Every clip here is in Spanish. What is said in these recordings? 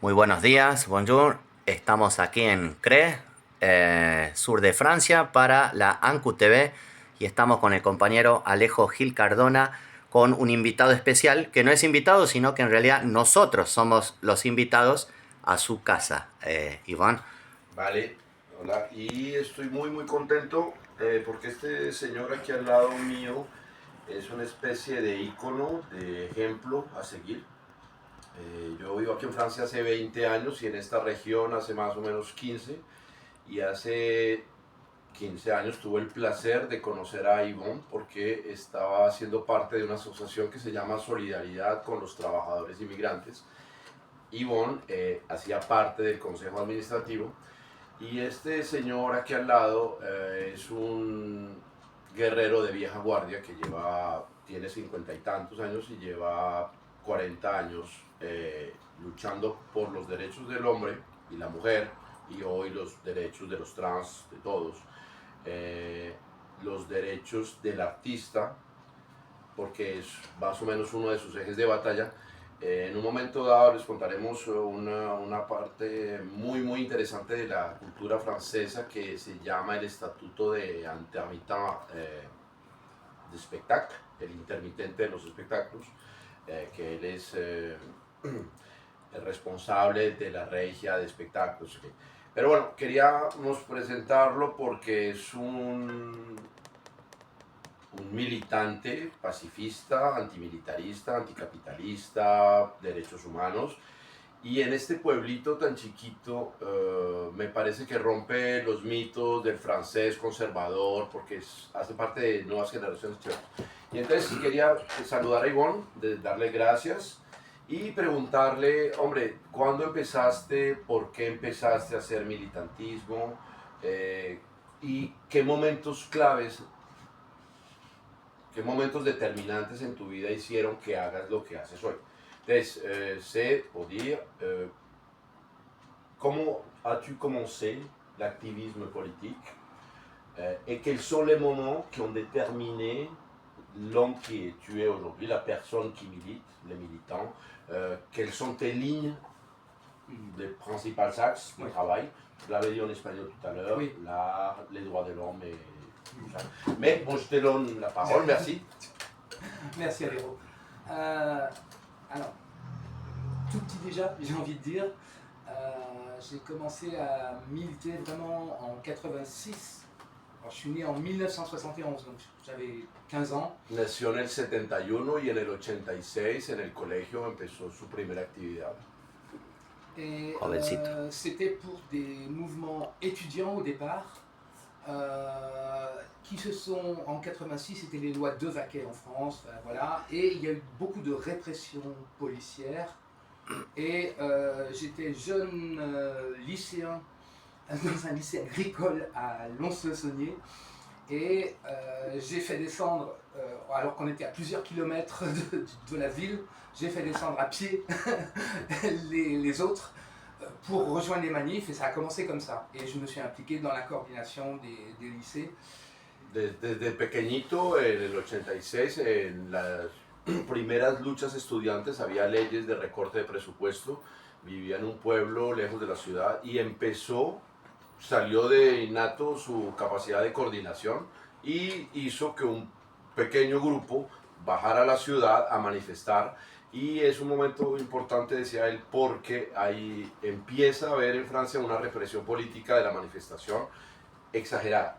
Muy buenos días, bonjour. Estamos aquí en Cré, sur de Francia, para la ANCU TV y estamos con el compañero Alejo Gil Cardona con un invitado especial, que no es invitado, sino que en realidad nosotros somos los invitados a su casa. Iván. Vale, hola, y estoy muy contento porque este señor aquí al lado mío es una especie de ícono, de ejemplo a seguir. Yo vivo aquí en Francia hace 20 años y en esta región hace más o menos 15, y hace 15 años tuve el placer de conocer a Yvonne porque estaba haciendo parte de una asociación que se llama Solidaridad con los Trabajadores Inmigrantes. Yvonne hacía parte del consejo administrativo. Y este señor aquí al lado es un guerrero de vieja guardia que tiene 50 y tantos años y lleva 40 años luchando por los derechos del hombre y la mujer, y hoy los derechos de los trans, de todos, los derechos del artista, porque es más o menos uno de sus ejes de batalla. En un momento dado les contaremos una parte muy interesante de la cultura francesa que se llama el Estatuto de Intermittent de Spectacle, el intermitente de los espectáculos, que él es el responsable de la regia de espectáculos. Pero bueno, queríamos presentarlo porque es un militante pacifista, antimilitarista, anticapitalista, derechos humanos. Y en este pueblito tan chiquito me parece que rompe los mitos del francés conservador, porque hace parte de nuevas generaciones. Y entonces quería saludar a Ivonne, darle gracias y preguntarle, hombre, ¿cuándo empezaste? ¿Por qué empezaste a hacer militantismo? ¿Y qué momentos determinantes en tu vida hicieron que hagas lo que haces hoy? Entonces, c'est pour dire, comment as-tu commencé l'activisme politique et quels sont les moments qui ont déterminé l'homme qui tu es aujourd'hui, la personne qui milite, les militants, quelles sont tes lignes, les principales axes de travail? Je l'avais dit en espagnol tout à l'heure, oui. L'art, les droits de l'homme et tout ça. Mais bon, je te donne la parole, merci. Merci Aléro. Alors, tout petit déjà, j'ai envie de dire, j'ai commencé à militer vraiment en 86. Alors, je suis né en 1971, donc j'avais 15 ans. Nació en el 71 y en el 86 en el colegio empezó su primera actividad. Et c'était pour des mouvements étudiants au départ, qui se sont, en 86, c'était les lois de Vaquet en France, voilà, et il y a eu beaucoup de répression policière, et j'étais jeune lycéen dans un lycée agricole à Lons-le-Saunier, et j'ai fait descendre, alors qu'on était à plusieurs kilomètres de la ville, j'ai fait descendre à pied les autres pour rejoindre les manifs, et ça a commencé comme ça. Et je me suis impliqué dans la coordination des lycées. Desde pequeñito, en el 86, en las primeras luchas estudiantes había leyes de recorte de presupuesto. Vivía en un pueblo lejos de la ciudad y salió de innato su capacidad de coordinación y hizo que un pequeño grupo bajara a la ciudad a manifestar. Y es un momento importante, decía él, porque ahí empieza a haber en Francia una represión política de la manifestación exagerada,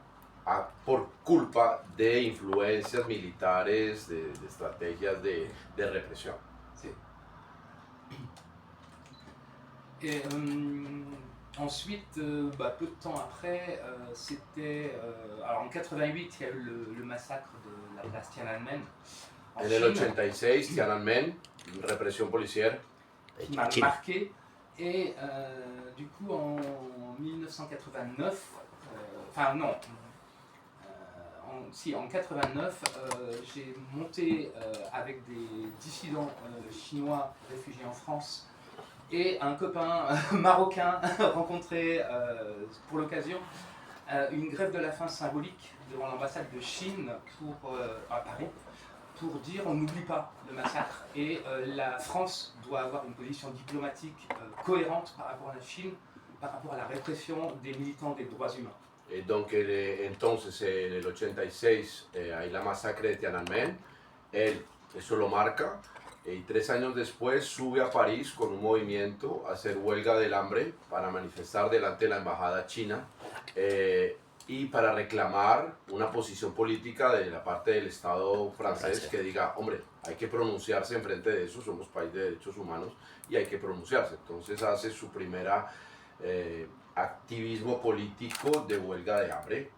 por culpa de influencias militares, de estrategias de represión. Sí. Et ensuite, peu de temps après, c'était... alors en 88, il y a eu le massacre de la place Tiananmen. En el 86, Tiananmen, represión policière. Qui m'a marqué. Et du coup, en 1989, enfin non, en 89, j'ai monté avec des dissidents chinois réfugiés en France et un copain marocain rencontré pour l'occasion, une grève de la faim symbolique devant l'ambassade de Chine à Paris, pour dire on n'oublie pas le massacre et la France doit avoir une position diplomatique cohérente par rapport à la Chine, par rapport à la répression des militants des droits humains. Y entonces, en el 86, hay la masacre de Tiananmen. Él eso lo marca. Y 3 años después sube a París con un movimiento a hacer huelga del hambre para manifestar delante de la embajada china y para reclamar una posición política de la parte del Estado francés que diga, hombre, hay que pronunciarse en frente de eso, somos país de derechos humanos y hay que pronunciarse. Entonces hace su primera activismo político de huelga de hambre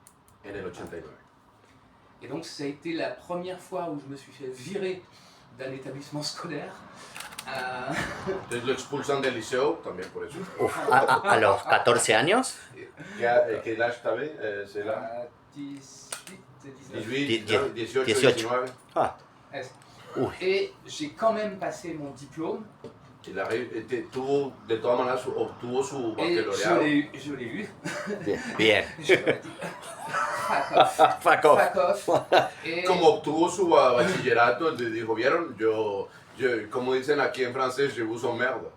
en el 89. Et donc ça a été la première fois où je me suis fait virer d'un établissement scolaire. Entonces lo expulsan del liceo también por eso. Uf, a los 14 años. ¿Qué edad estaba? C'est là? 18, 18, 19. Ah, uy. Et j'ai quand même passé mon diplôme. Il arrive, tuvo, de todas maneras obtuvo su Et baccalaureado. je l'ai eu. Bien. Je l'ai dit. Fuck Fuck off. Fuck off. Et Como obtuvo su bachillerato, él dijo, vieron, yo, como dicen aquí en francés, je vous emmerde.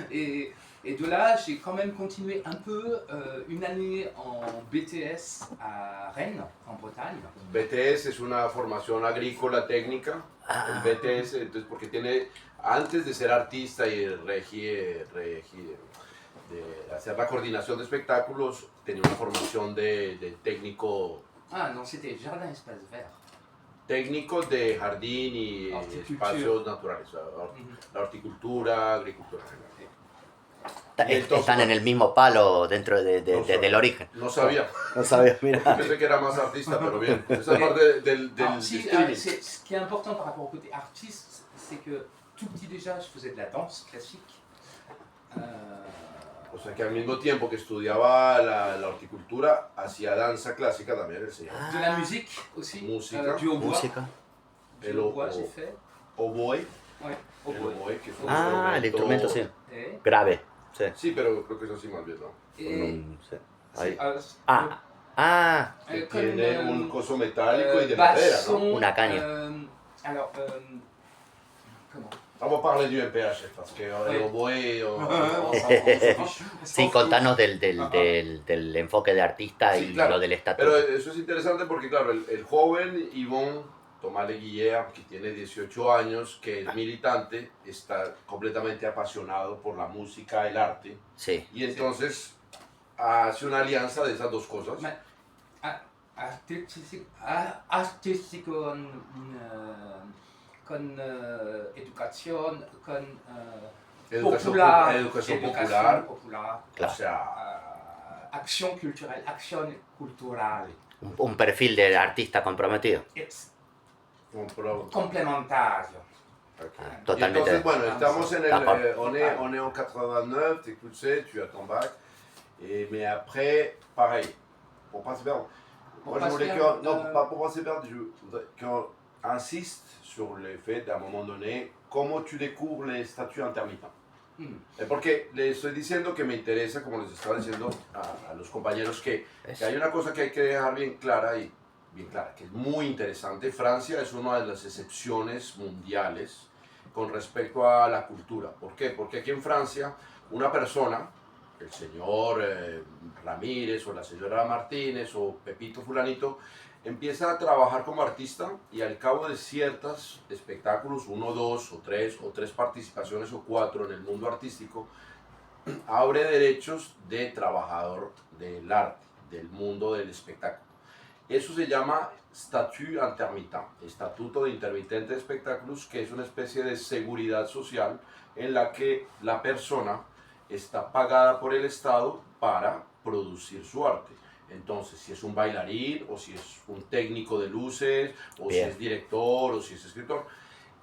et de là, j'ai quand même continué un peu une année en BTS à Rennes, en Bretagne. BTS es una formación agrícola técnica. El BTS, entonces, porque tiene, antes de ser artista y de hacer la coordinación de espectáculos, tenía una formación de técnico. Ah non, c'était Jardin Espace Vert. Técnico de jardín y espacios naturales, la horticultura, agricultura. Están en el mismo palo dentro del origen. No sabía. No sabía, mira. Pensé que era más artista, pero bien. Esa parte del streaming. Ce qui est important par rapport au côté artiste, c'est que tout petit déjà, je faisais de la danse classique. O sea que al mismo tiempo que estudiaba la horticultura, hacía danza clásica también el señor. De la musique aussi. Música. Du hautbois. Música. Du hautbois, j'ai fait. Oboe. Ouais, El hautbois. oboe, que es un El instrumento, sí. Et, Grave. Sí. Sí, pero creo que es así más bien, ¿no? Sí. Ahí. Que comme tiene un coso metálico y de madera, ¿no? basson, Una caña. Alors, comment Vamos a parler du MPH, parce que el oboe... Sí, contanos del enfoque de artista Sí, y claro. lo del estatuto. Pero eso es interesante porque, claro, el joven Yvon Tomale Guillea, que tiene 18 años, que es militante, está completamente apasionado por la música, el arte, Sí. y entonces hace una alianza de esas dos cosas. artístico con educación, con Educación popular, Claro. o sea, acción cultural. Un perfil de artista comprometido. Complémentaire. y Totalmente. entonces, bueno, estamos en D'accord. on est en 89, t'écoutes ça, tu as ton bac, mais après, pareil, pour pas se perdre. Moi, je voulais pas pour pas se perdre, je voudrais qu'on insiste sur le fait d'à un moment donné, cómo tu découvres les statuts intermittents. Porque le estoy diciendo que me interesa, como les estaba diciendo a los compañeros, que hay una cosa que hay que dejar bien clara, que es muy interesante. Francia es una de las excepciones mundiales con respecto a la cultura. ¿Por qué? Porque aquí en Francia una persona, el señor Ramírez o la señora Martínez o Pepito Fulanito, empieza a trabajar como artista y al cabo de ciertos espectáculos, 1, 2 o 3 participaciones o 4 en el mundo artístico, abre derechos de trabajador del arte, del mundo del espectáculo. Eso se llama statut intermittent, estatuto de intermitente de espectáculos, que es una especie de seguridad social en la que la persona está pagada por el Estado para producir su arte. Entonces, si es un bailarín, o si es un técnico de luces, o Bien. si es director, o si es escritor.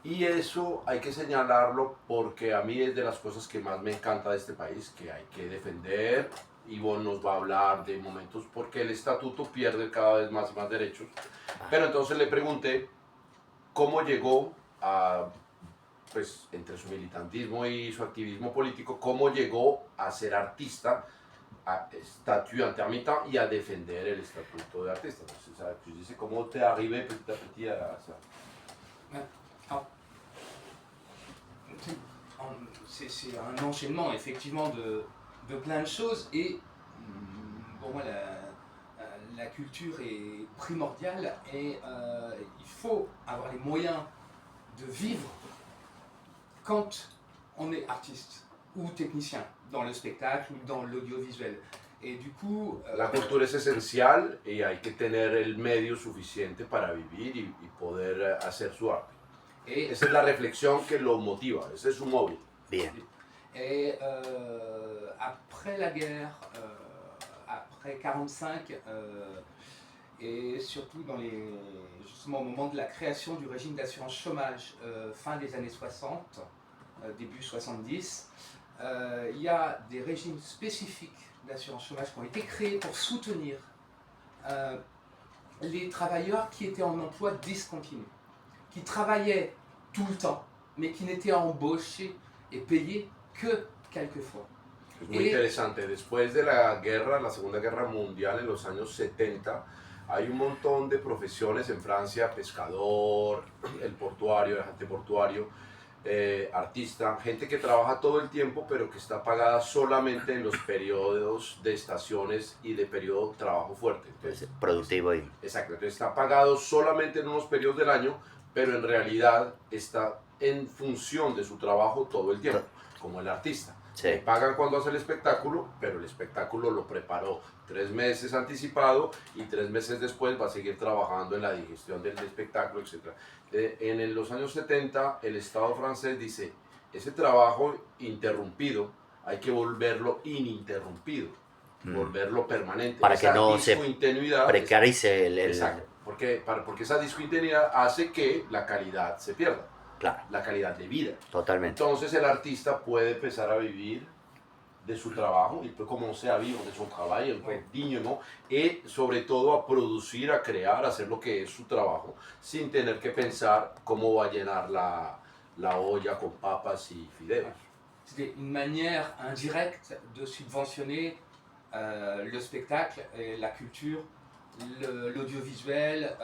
Y eso hay que señalarlo porque a mí es de las cosas que más me encanta de este país, que hay que defender. Ivonne nos va a hablar de momentos porque el estatuto pierde cada vez más y más derechos. Pero entonces le pregunté cómo llegó a, pues, entre su militantismo y su activismo político, cómo llegó a ser artista a statut intermittent y a defender el estatuto de artista. C'est ça que je disais, comment t'es arrivé petit à petit à ça? Alors, c'est un enchaînement effectivement de plein de choses et pour moi la culture est primordiale et il faut avoir les moyens de vivre quand on est artiste ou technicien dans le spectacle ou dans l'audiovisuel. Et du coup... La cultura es esencial y hay que tener el medio suficiente para vivir y poder hacer su arte. Et, Esa es la reflexión que lo motiva, ese es su móvil. Bien. et après la guerre, après 45, et surtout justement au moment de la création du régime d'assurance chômage, fin des années 60, début 70, il y a des régimes spécifiques d'assurance chômage qui ont été créés pour soutenir les travailleurs qui étaient en emploi discontinu, qui travaillaient tout le temps, mais qui n'étaient embauchés et payés que quelquefois. Es muy interesante. Después de la guerra, la Segunda Guerra Mundial, en los años 70, hay un montón de profesiones en Francia: pescador, el portuario, el agente portuario, artista, gente que trabaja todo el tiempo, pero que está pagada solamente en los periodos de estaciones y de periodo de trabajo fuerte. Entonces, Productivo y... exacto, entonces está pagado solamente en unos periodos del año, pero en realidad está en función de su trabajo todo el tiempo, como el artista. Sí. Le pagan cuando hace el espectáculo, pero el espectáculo lo preparó 3 meses anticipado y 3 meses después va a seguir trabajando en la digestión del espectáculo, etc. En los años 70 el Estado francés dice, ese trabajo interrumpido hay que volverlo ininterrumpido, volverlo permanente. Para esa que no se discontinuidad, precarice el... exacto, porque esa discontinuidad hace que la calidad se pierda. Claro, La calidad de vida. totalmente. Entonces el artista puede empezar a vivir de su trabajo, il peut commencer à vivre de son travail dignement, y sobre todo a producir, a crear, a hacer lo que es su trabajo, sin tener que pensar cómo va a llenar la olla con papas y fideos. C'était une manière indirecte de subventionner le spectacle, et la culture, l'audiovisuel.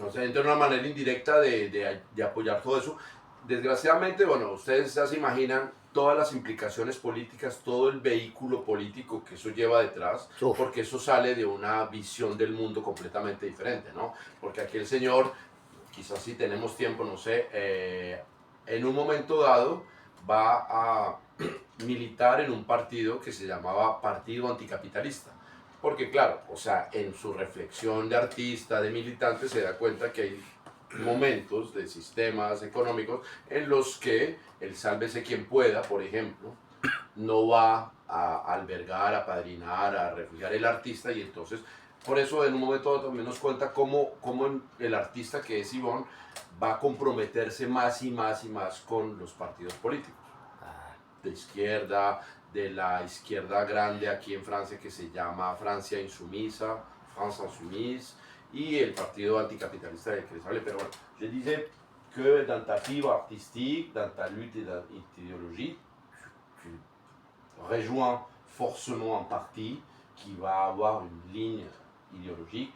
O sea, entonces una manera indirecta de apoyar todo eso. Desgraciadamente, bueno, ustedes ya se imaginan todas las implicaciones políticas, todo el vehículo político que eso lleva detrás, Uf. porque eso sale de una visión del mundo completamente diferente, ¿no? Porque aquí el señor, quizás si tenemos tiempo, no sé, en un momento dado va a militar en un partido que se llamaba Partido Anticapitalista. Porque claro, o sea, en su reflexión de artista, de militante, se da cuenta que hay momentos de sistemas económicos en los que el sálvese quien pueda, por ejemplo, no va a albergar, a padrinar, a refugiar el artista, y entonces, por eso en un momento también nos cuenta cómo el artista que es Yvonne va a comprometerse más y más y más con los partidos políticos. De izquierda, de la izquierda grande aquí en Francia que se llama Francia Insumisa, France Insoumise, y el partido anticapitalista del que les hablé. Pero bueno, je disais que dans ta fibre artistique, dans ta lutte et dans ta idéologie, tu rejoins forcément un parti qui va avoir une ligne idéologique,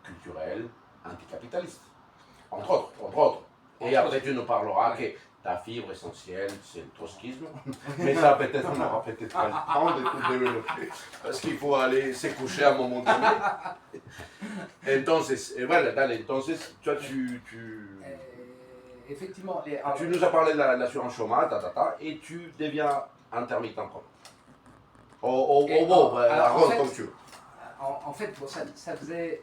culturelle, anticapitaliste. Entre autres. Et après, tu nous parleras que ta fibre essentielle, c'est le trotskisme. Mais ça, peut-être, on n'aura peut-être pas le temps de tout développer, parce qu'il faut aller se coucher à un moment donné. Entonces, voilà, dale, entonces, toi, Effectivement. tu nous as parlé de l'assurance chômage, et tu deviens intermittent comme. Raconte comme tu veux. En fait, bon, ça faisait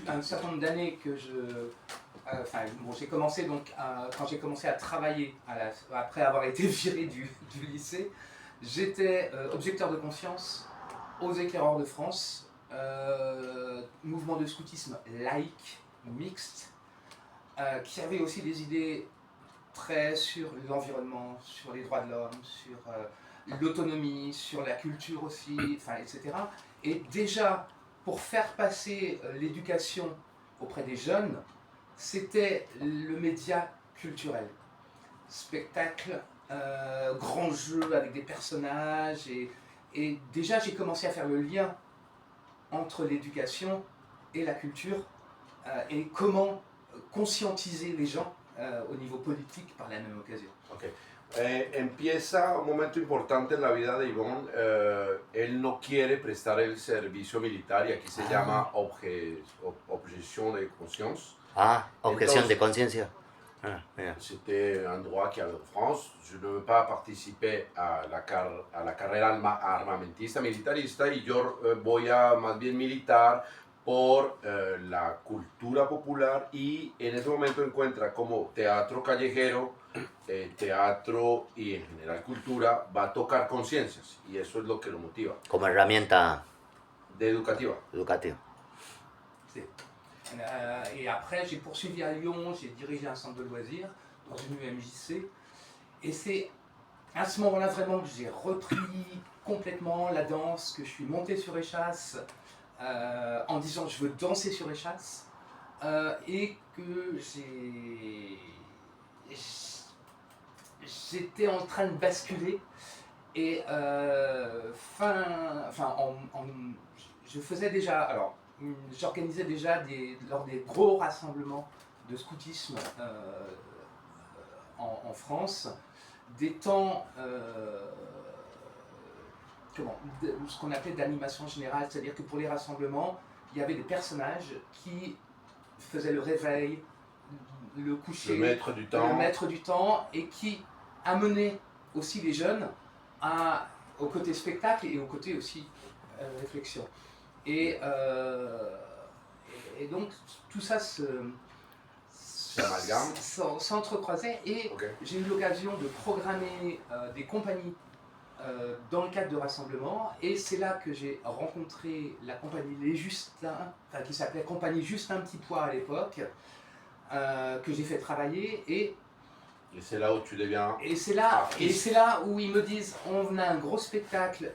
un certain nombre d'années que j'ai commencé donc quand j'ai commencé à travailler après avoir été viré du lycée, j'étais objecteur de conscience aux Éclaireurs de France, mouvement de scoutisme laïque, mixte, qui avait aussi des idées très sur l'environnement, sur les droits de l'homme, sur l'autonomie, sur la culture aussi, etc. Et déjà, pour faire passer l'éducation auprès des jeunes, c'était le média culturel. Spectacle, grands jeux avec des personnages. Et déjà, j'ai commencé à faire le lien entre l'éducation et la culture et comment conscientiser les gens au niveau politique par la même occasion. Ok. Empieza un momento importante en la vida de Ivonne. Él no quiere prestar el servicio militar y aquí se llama objeción de conscience. Ah, objeción Entonces, de conciencia. Ah, mira. C'était un droit qu'il y avait en France. Je ne veux pas participer a la carrera armamentista, militarista, y yo voy a más bien militar por la cultura popular, y en ese momento encuentra como teatro callejero, teatro y en general cultura va a tocar conciencias, y eso es lo que lo motiva. Como herramienta De educativa. educativa. Et après, j'ai poursuivi à Lyon, j'ai dirigé un centre de loisirs dans une UMJC. Et c'est à ce moment-là vraiment que j'ai repris complètement la danse, que je suis monté sur échasse en disant je veux danser sur échasse et que j'étais en train de basculer. Et je faisais déjà, alors j'organisais déjà lors des gros rassemblements de scoutisme en France, des temps, ce qu'on appelait d'animation générale, c'est-à-dire que pour les rassemblements, il y avait des personnages qui faisaient le réveil, le coucher, le maître du temps, et qui amenaient aussi les jeunes au côté spectacle et au côté aussi réflexion. Et donc tout ça s'entrecroisait et j'ai eu l'occasion de programmer des compagnies dans le cadre de rassemblements, et c'est là que j'ai rencontré la compagnie Les Justins, qui s'appelait Compagnie Justin Petit Pois à l'époque, que j'ai fait travailler, et c'est là où tu deviens c'est là où ils me disent on a un gros spectacle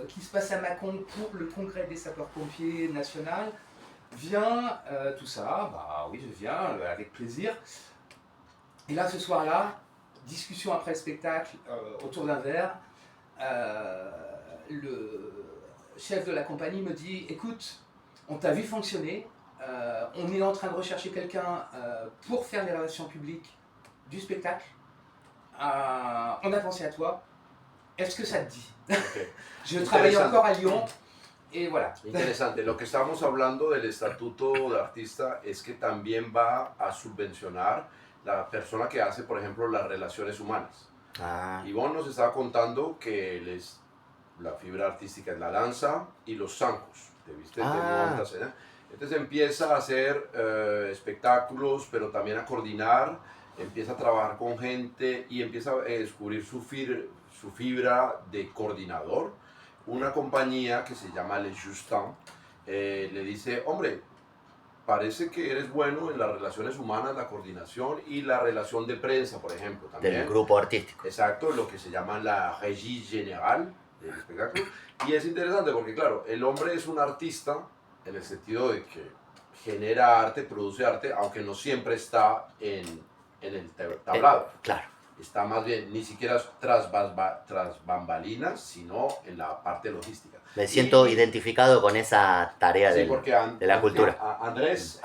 qui se passe à Mâcon pour le congrès des sapeurs-pompiers national, viens, tout ça, bah oui je viens avec plaisir. Et là ce soir-là, discussion après le spectacle autour d'un verre, le chef de la compagnie me dit écoute, on t'a vu fonctionner, on est en train de rechercher quelqu'un pour faire les relations publiques du spectacle, on a pensé à toi, est-ce que ça te dit? Okay. Je travaillais encore à Lyon, y voilà. Interesante, lo que estamos hablando del estatuto de artista es que también va a subvencionar la persona que hace, por ejemplo, las relaciones humanas. Ivonne nos estaba contando que la fibra artística es la danza y los zancos, ¿te viste? Entonces empieza a hacer espectáculos, pero también a coordinar, empieza a trabajar con gente y empieza a descubrir su fibra de coordinador. Una compañía que se llama Les Justins le dice, hombre, parece que eres bueno en las relaciones humanas, la coordinación y la relación de prensa, por ejemplo. También. Del grupo artístico. Exacto, lo que se llama la régie générale del espectáculo. Y es interesante porque, claro, el hombre es un artista en el sentido de que genera arte, produce arte, aunque no siempre está en el tablado. Claro. Está más bien, ni siquiera tras bambalinas, sino en la parte logística. Me siento identificado con esa tarea sí, de la cultura. Andrés,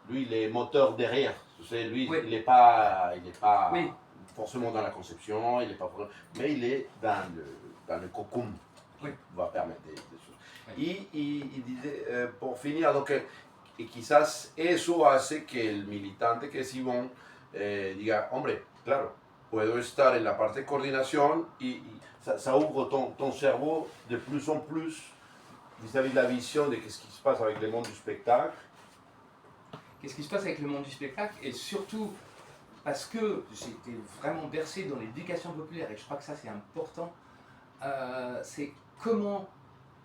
lui, il est moteur derrière. Tu sais, lui, oui. il n'est pas oui. forcément dans la conception, mais il est dans le cocon qui va permettre des choses. Oui. Y dice, por finir, donc, y quizás eso hace que el militante que es Ivonne diga, hombre, claro, puedo estar en la parte de coordinación y ça ouvre ton cerveau de plus en plus vis-à-vis de la vision de qu'est-ce qui se passe avec le monde du spectacle. Qu'est-ce qui se passe avec le monde du spectacle, et surtout parce que j'ai été vraiment bercé dans l'éducation populaire, et je crois que ça c'est important, c'est comment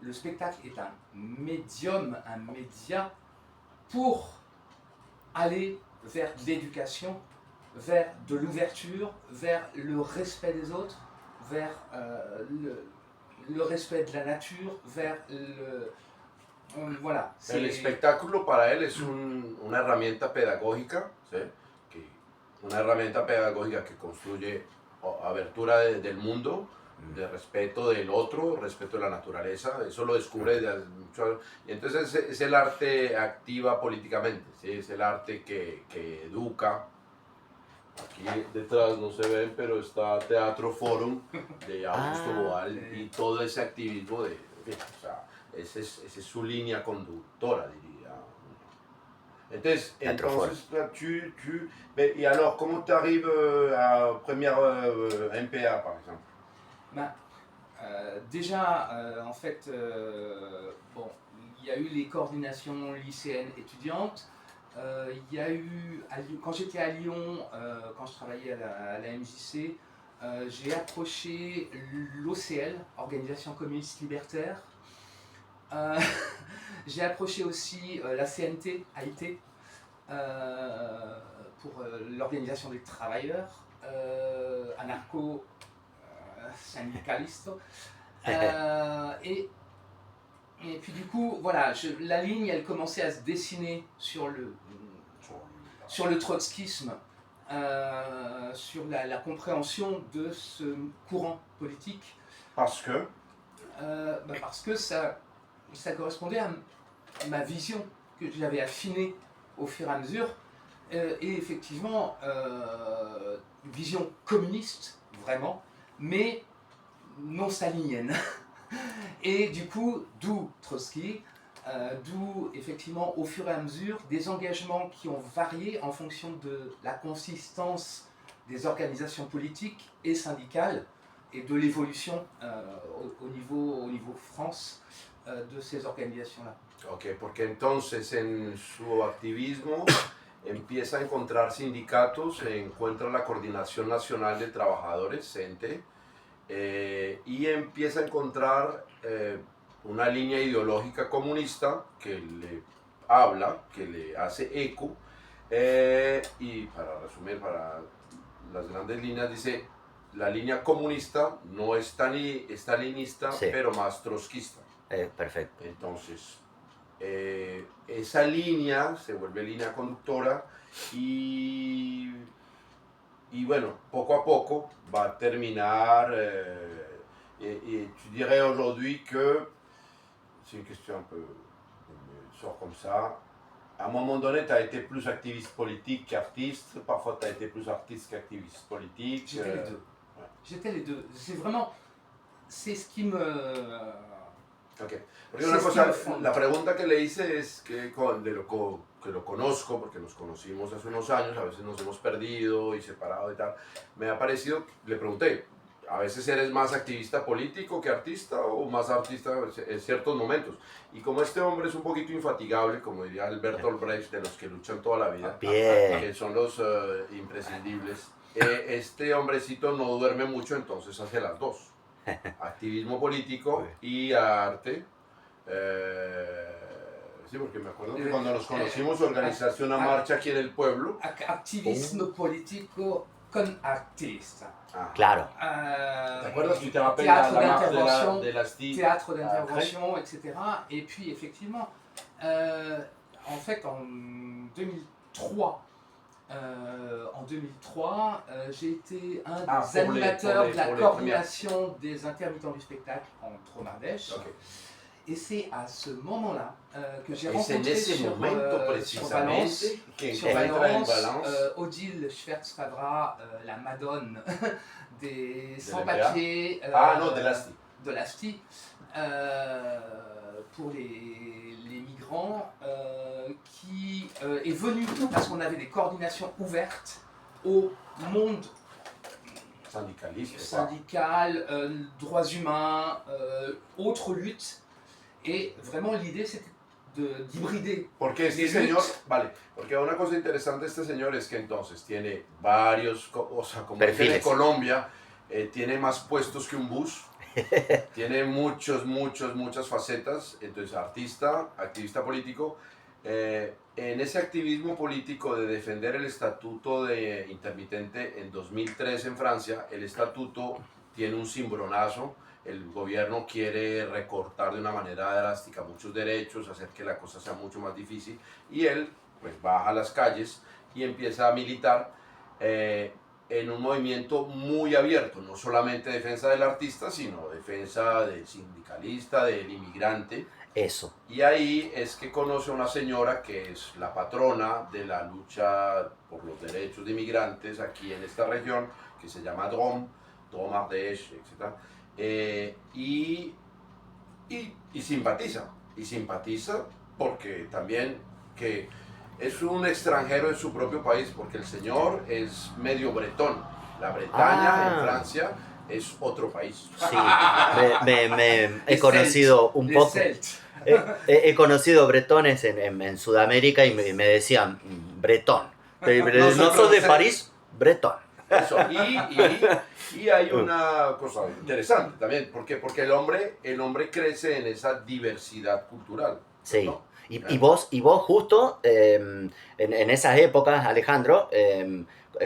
le spectacle est un médium, un média pour aller vers l'éducation, vers de l'ouverture, vers le respect des autres, vers le respect de la nature, vers le... voilà. El espectáculo para él es una herramienta pedagógica, ¿sí? Una herramienta pedagógica que construye abertura del mundo, de respeto del otro, respeto de la naturaleza. Eso lo descubre desde mucho. Y entonces es el arte activa políticamente, ¿sí? Es el arte que educa. Aquí detrás no se ven, pero está Teatro Forum de Augusto Boal y todo ese activismo de, o sea, esa es su línea conductora, diría. Entonces y alors, comment tu arrives à première MPA, par exemple? Ben, déjà, en fait, bon, il y a eu les coordinations lycéennes étudiantes. Il y a eu, quand j'étais à Lyon, quand je travaillais à la MJC, j'ai approché l'OCL, Organisation communiste libertaire. J'ai approché aussi la CNT, AIT, pour l'organisation des travailleurs, anarcho-syndicalistes. Et puis du coup, voilà, la ligne, elle commençait à se dessiner sur le trotskisme, sur la compréhension de ce courant politique. Parce que parce que ça correspondait à ma vision que j'avais affinée au fur et à mesure. Et effectivement, une vision communiste, vraiment, mais non stalinienne. Et du coup, d'où Trotsky, d'où effectivement au fur et à mesure des engagements qui ont varié en fonction de la consistance des organisations politiques et syndicales et de l'évolution au niveau France de ces organisations-là. Ok, porque entonces en su activismo empieza a encontrar sindicatos, encuentra la Coordinación Nacional de Trabajadores, CENTE, y empieza a encontrar una línea ideológica comunista que le habla, que le hace eco, y para resumir, para las grandes líneas, dice, la línea comunista no es tan estalinista, Sí. pero más trotskista. Perfecto. Entonces, esa línea se vuelve línea conductora y bueno, poco a poco va a terminar. Et tu dirais aujourd'hui que, c'est une question un peu, sort comme ça, à un moment donné, tu as été plus activiste politique qu'artiste, parfois tu as été plus artiste qu'activiste politique. J'étais les deux. Ouais. J'étais les deux. C'est vraiment, c'est ce qui me... Ok, porque una cosa, la pregunta que le hice es que que lo conozco, porque nos conocimos hace unos años, a veces nos hemos perdido y separado y tal, me ha parecido, le pregunté, a veces eres más activista político que artista o más artista en ciertos momentos. Y como este hombre es un poquito infatigable, como diría Albertolt Brecht, de los que luchan toda la vida, Bien. que son los imprescindibles, este hombrecito no duerme mucho, entonces hace las dos. Activismo político y arte. Sí, porque me acuerdo que cuando nos conocimos organizaste una marcha aquí en el pueblo. Activisme político con artista. Ah. Claro. ¿Te acuerdas? Tu te rappelles la marche de la théâtre d'intervention, etc. Et puis effectivement, en fait en 2003, j'ai été un des animateurs de la coordination des intermittents du spectacle en Drôme-Ardèche. Okay. Et c'est à ce moment-là que j'ai rencontré sur Valence, Odile Schwertz-Favra, la Madone des sans-papiers de l'ASTI, pour les migrants, qui est venue parce qu'on avait des coordinations ouvertes au monde syndical, droits humains, autres luttes. Et vraiment l'idée c'était d'hybrider. Porque este señor, vale, porque una cosa interesante de este señor es que entonces tiene varios, o sea, como en Colombia, tiene más puestos que un bus, tiene muchas facetas, entonces artista, activista político, en ese activismo político de defender el estatuto de intermitente en 2003 en Francia, el estatuto tiene un cimbronazo. El gobierno quiere recortar de una manera drástica muchos derechos, hacer que la cosa sea mucho más difícil, y él pues baja a las calles y empieza a militar. en un movimiento muy abierto, no solamente defensa del artista, sino defensa del sindicalista, del inmigrante. Eso. Y ahí es que conoce a una señora que es la patrona de la lucha por los derechos de inmigrantes aquí en esta región, que se llama Drôme Ardèche, etc. Y simpatiza porque también que es un extranjero en su propio país, porque el señor es medio bretón. La Bretaña en Francia es otro país. Sí, he conocido un poco. He conocido bretones en Sudamérica y me decían bretón. No sos de París, bretón. Eso. Y hay una cosa interesante también, porque el hombre crece en esa diversidad cultural. Sí. ¿No? Y vos justo en esas épocas, Alejandro,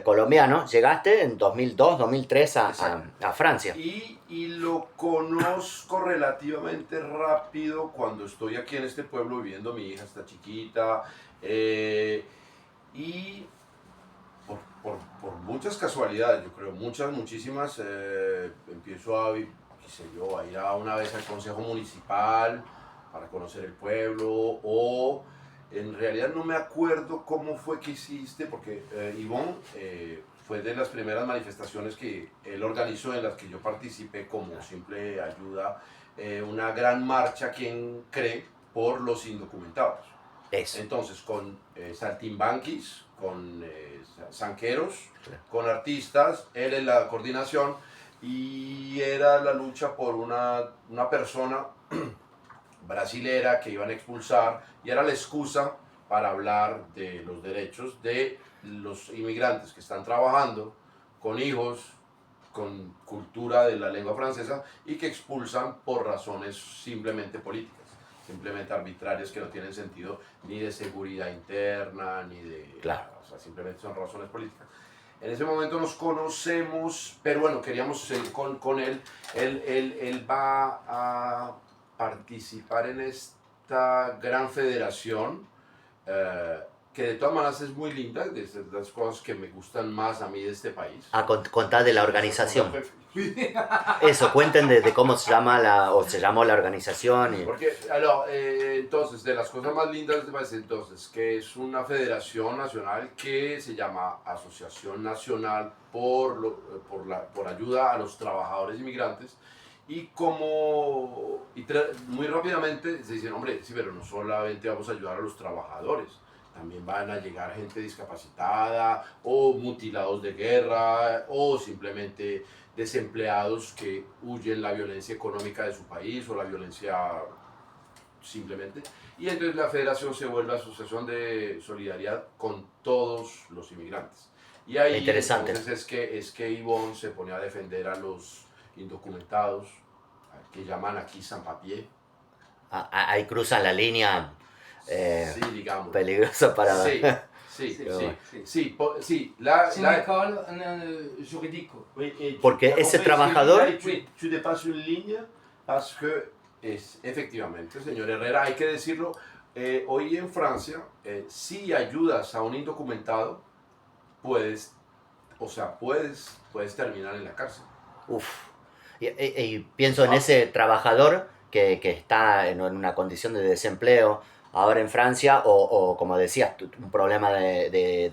colombiano, llegaste en 2002, 2003 a Francia. Y lo conozco relativamente rápido cuando estoy aquí en este pueblo viviendo, mi hija está chiquita, y por muchas casualidades, yo creo, muchísimas, empiezo a ir una vez al consejo municipal para conocer el pueblo, o en realidad no me acuerdo cómo fue que hiciste, porque Yvon fue de las primeras manifestaciones que él organizó en las que yo participé como simple ayuda, una gran marcha, quien cree, por los indocumentados. Eso. Entonces, con saltimbanquis, con zanqueros, con artistas, él en la coordinación, y era la lucha por una persona brasilera que iban a expulsar, y era la excusa para hablar de los derechos de los inmigrantes que están trabajando con hijos, con cultura de la lengua francesa, y que expulsan por razones simplemente políticas, simplemente arbitrarias, que no tienen sentido ni de seguridad interna, ni de... Claro. O sea, simplemente son razones políticas. En ese momento nos conocemos, pero bueno, queríamos seguir con él. Él va a participar en esta gran federación, que de todas maneras es muy linda, de las cosas que me gustan más a mí de este país. Contá de la organización. Eso, cuenten de cómo se llama se llamó la organización. Porque, entonces, de las cosas más lindas de este país, entonces, que es una federación nacional que se llama Asociación Nacional por Ayuda a los Trabajadores Inmigrantes, y muy rápidamente se dicen, hombre, sí, pero no solamente vamos a ayudar a los trabajadores, también van a llegar gente discapacitada, o mutilados de guerra, o simplemente desempleados que huyen la violencia económica de su país, o la violencia simplemente. Y entonces la federación se vuelve asociación de solidaridad con todos los inmigrantes. Y ahí Interesante. Entonces es que Yvon se pone a defender a los indocumentados, que llaman aquí sans-papiers. Ahí cruzan la línea Sí, digamos. peligrosa para... Sí. C'est une école juridique. Oui, Porque ese trabajador... Tu dépasses une ligne parce que efectivamente, señor Herrera, hay que decirlo, hoy en Francia, si ayudas a un indocumentado, puedes terminar en la cárcel. Uf. Y pienso en ese trabajador que está en una condición de desempleo ahora en Francia, o como decías, un problema de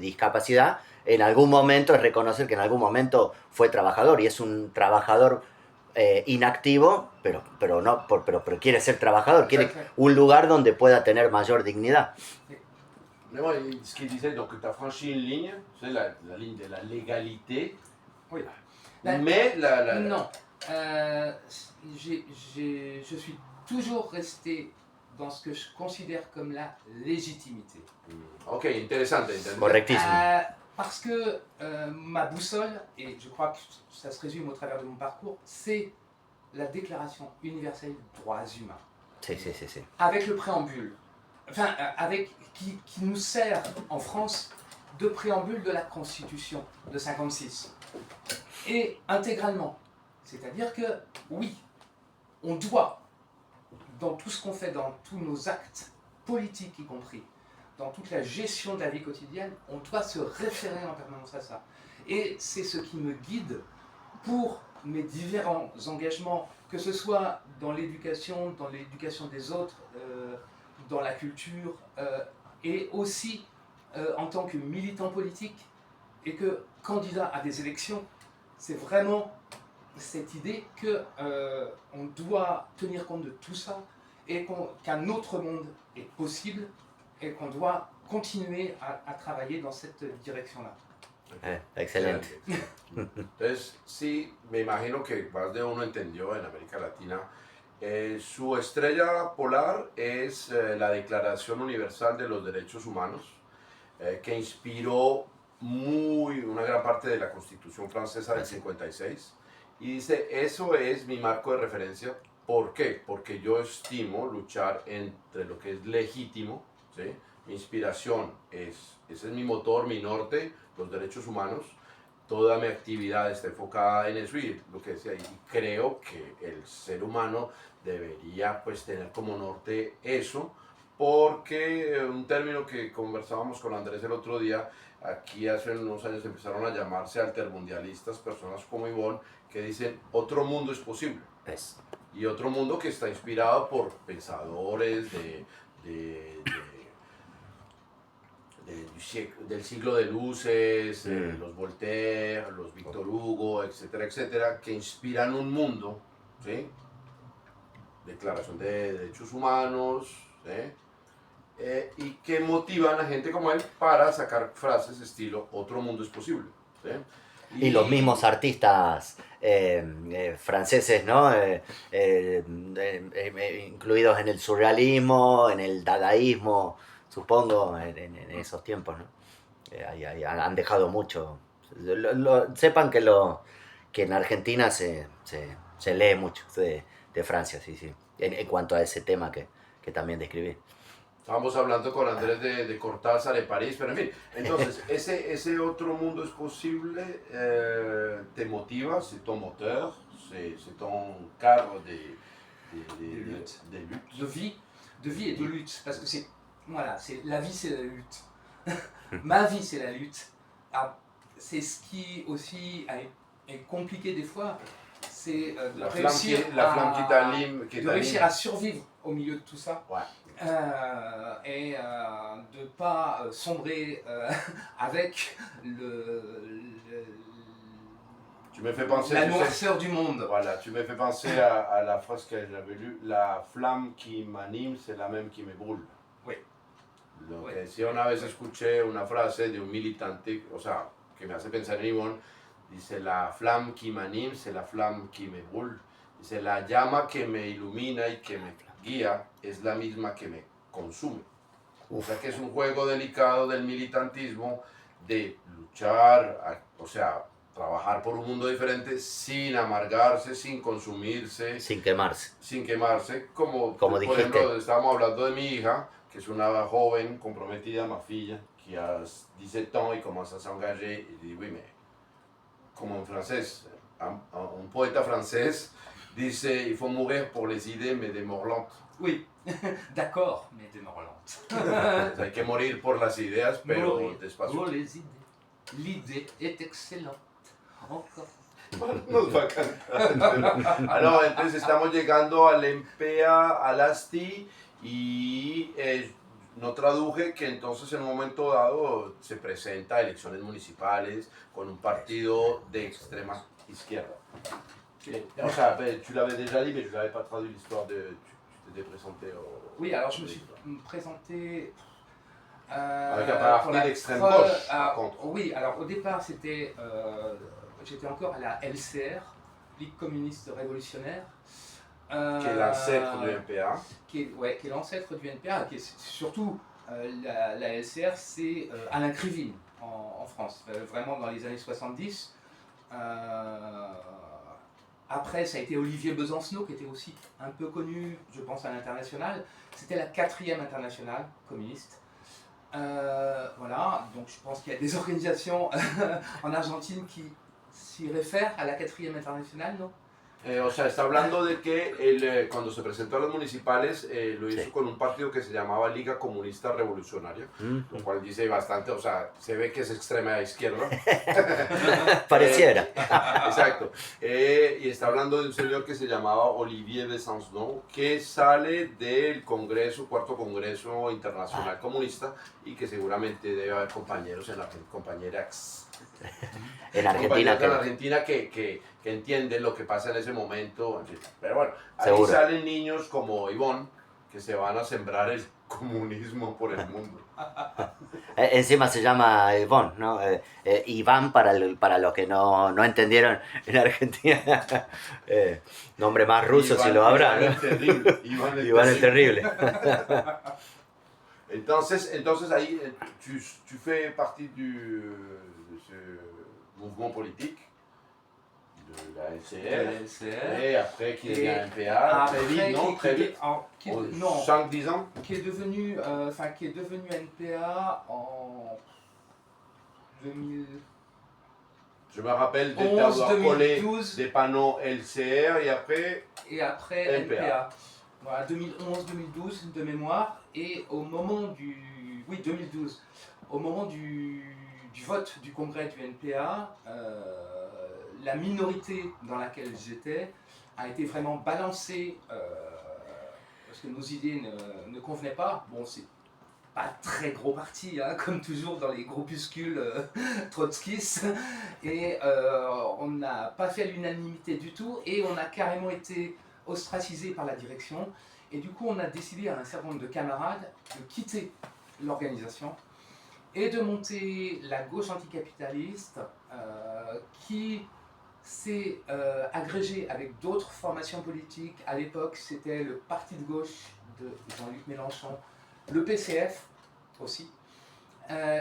discapacidad. En algún momento es reconocer que en algún momento fue trabajador, y es un trabajador inactivo, pero quiere ser trabajador, quiere un lugar donde pueda tener mayor dignidad. Mais moi, ce qu'il disait, donc tu as franchi une ligne, c'est la ligne de la légalité. Oui. Mais Non. Je suis toujours resté dans ce que je considère comme la légitimité. Ok, interesante. Correctísimo. Parce que ma boussole, et je crois que ça se résume au travers de mon parcours, c'est la Déclaration universelle des droits humains. Sí. Avec le préambule, qui nous sert en France de préambule de la Constitution de 56. Et intégralement. C'est-à-dire que, oui, on doit, dans tout ce qu'on fait, dans tous nos actes, politiques y compris, dans toute la gestion de la vie quotidienne, on doit se référer en permanence à ça. Et c'est ce qui me guide pour mes différents engagements, que ce soit dans l'éducation des autres, dans la culture, et aussi en tant que militant politique et que candidat à des élections. C'est vraiment cette idée qu'on doit tenir compte de tout ça et qu'un autre monde est possible et qu'on doit continuer à travailler dans cette direction-là. Excelente. Entonces, sí, me imagino que más de uno entendió en América Latina. Su estrella polar es la Declaración Universal de los Derechos Humanos, que inspiró una gran parte de la Constitución francesa del 56. Y dice, eso es mi marco de referencia. ¿Por qué? Porque yo estimo luchar entre lo que es legítimo, ¿sí? Mi inspiración ese es mi motor, mi norte, los derechos humanos. Toda mi actividad está enfocada en eso y lo que decía, y creo que el ser humano debería pues tener como norte eso, porque un término que conversábamos con Andrés el otro día, aquí hace unos años empezaron a llamarse altermundialistas, personas como Ivonne, que dicen otro mundo es posible. Y otro mundo que está inspirado por pensadores del siglo de luces, los Voltaire, los Victor Hugo, etcétera, etcétera, que inspiran un mundo, ¿sí? Declaración de Derechos Humanos, ¿sí? Y que motivan a gente como él para sacar frases estilo otro mundo es posible, ¿sí? Y los mismos artistas franceses, ¿no? Incluidos en el surrealismo, en el dadaísmo, supongo, en esos tiempos, ¿no? Han dejado mucho. Sepan que en Argentina se lee mucho de Francia, sí, sí, en cuanto a ese tema que también describí. Estábamos hablando con Andrés de Cortázar en París, pero en fin, entonces, ese otro mundo es posible, te motiva, c'est ton moteur, c'est ton cadre de lutte. De vie et de lutte, parce que la vie c'est la lutte. Ma vie c'est la lutte. Alors, c'est ce qui aussi est compliqué des fois, c'est de réussir à survivre au milieu de tout ça. Ouais. Et de ne pas sombrer avec tu me fais penser, la noirceur du monde. Voilà, tu me fais penser à la phrase que j'avais lue, la flamme qui m'anime, c'est la même qui me brûle. Oui. Lo que decía una vez, escuché una frase de un militante, o sea, que me hace pensar en Ivonne, dice, la flamme qui m'anime, c'est la flamme qui me brûle. Dice, la llama que me ilumina y que me guía es la misma que me consume. O sea que es un juego delicado del militantismo de luchar, o sea, trabajar por un mundo diferente sin amargarse, sin consumirse. Sin quemarse. Sin quemarse, como por dijiste. Ejemplo, estábamos hablando de mi hija, que es una joven comprometida, ma fille, qui a 17 ans y commence à s'engager. Y digo, oui, mais, como en francés, un poeta francés dice, il faut mourir pour les idées, mais des morts lentes. Oui, d'accord, mais des morts lentes. Hay que morir por las ideas, pero despacio. Pour les idées. L'idée est excellente. Encore. Nos va a cantar. Ah, no, entonces estamos llegando al EMPEA, al ASTI, y no traduje que entonces en un momento dado se presenta a elecciones municipales con un partido de extrema izquierda. O sea, tu l'avais déjà dit, mais je n'avais pas traduit l'histoire de... Tu t'étais présenté au... Oui, alors je me suis présenté... avec un parti d'extrême gauche, par contre. Oui, alors au départ, c'était... j'étais encore à la LCR, Ligue communiste révolutionnaire. Qui est l'ancêtre du NPA. Qui est l'ancêtre du NPA, qui est surtout... la LCR, c'est Alain Krivine en France, vraiment dans les années 70. Après, ça a été Olivier Besancenot, qui était aussi un peu connu, je pense, à l'international. C'était la 4e internationale communiste. Voilà, donc je pense qu'il y a des organisations en Argentine qui s'y réfèrent à la 4e internationale, non? O sea, está hablando de que él, cuando se presentó a las municipales, lo hizo Sí. con un partido que se llamaba Liga Comunista Revolucionaria, lo cual dice bastante, o sea, se ve que es extrema izquierda. Pareciera. Exacto. Y está hablando de un señor que se llamaba Olivier Besançon, que sale del Congreso, Cuarto Congreso Internacional Comunista, y que seguramente debe haber compañeros en la compañeras En Argentina en que... Argentina que entienden lo que pasa en ese momento. En fin. Pero bueno, ahí Seguro. salen niños como Ivonne que se van a sembrar el comunismo por el mundo. Encima se llama Iván, ¿no? Iván para los que no entendieron en Argentina. Nombre más ruso si lo habrá, Iván ¿no? el terrible. Iván el Iván el terrible. Terrible. Entonces ahí tu fais partie de ce mouvement politique de la LCR. LCR. Et après qui devient Et MPA, très après, vite, non, très vite, non, 5-10 ans. qui est devenu NPA en 2000. Je me rappelle 11, d'avoir collé 2012. des panneaux LCR et après Et après NPA. NPA. Voilà, 2011-2012 de mémoire. Et au moment du. Oui, 2012. Au moment du vote du congrès du NPA, la minorité dans laquelle j'étais a été vraiment balancée parce que nos idées ne convenaient pas. Bon, c'est pas très gros parti, hein, comme toujours dans les groupuscules trotskistes. Et on n'a pas fait l'unanimité du tout et on a carrément été ostracisé par la direction. Et du coup, on a décidé à un certain nombre de camarades de quitter l'organisation et de monter la gauche anticapitaliste qui s'est agrégée avec d'autres formations politiques. À l'époque, c'était le Parti de gauche de Jean-Luc Mélenchon, le PCF aussi,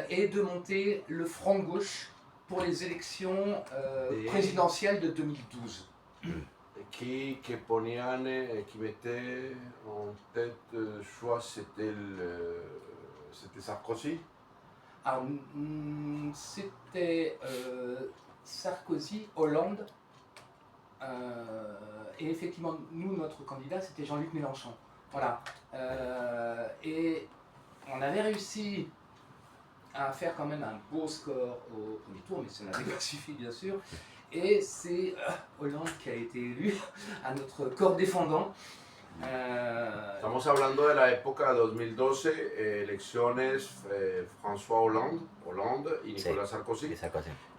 et de monter le Front de gauche pour les élections présidentielles de 2012. qui ponían, qui mettait en tête choix, c'était Sarkozy. Alors, c'était Sarkozy, Hollande, et effectivement, nous, notre candidat, c'était Jean-Luc Mélenchon. Voilà. Et on avait réussi à faire quand même un beau score au premier tour, mais ça n'avait pas suffi, bien sûr. Et c'est Hollande qui a été élu à notre corps défendant. Estamos hablando de la época 2012, elecciones François Hollande y Nicolas Sarkozy.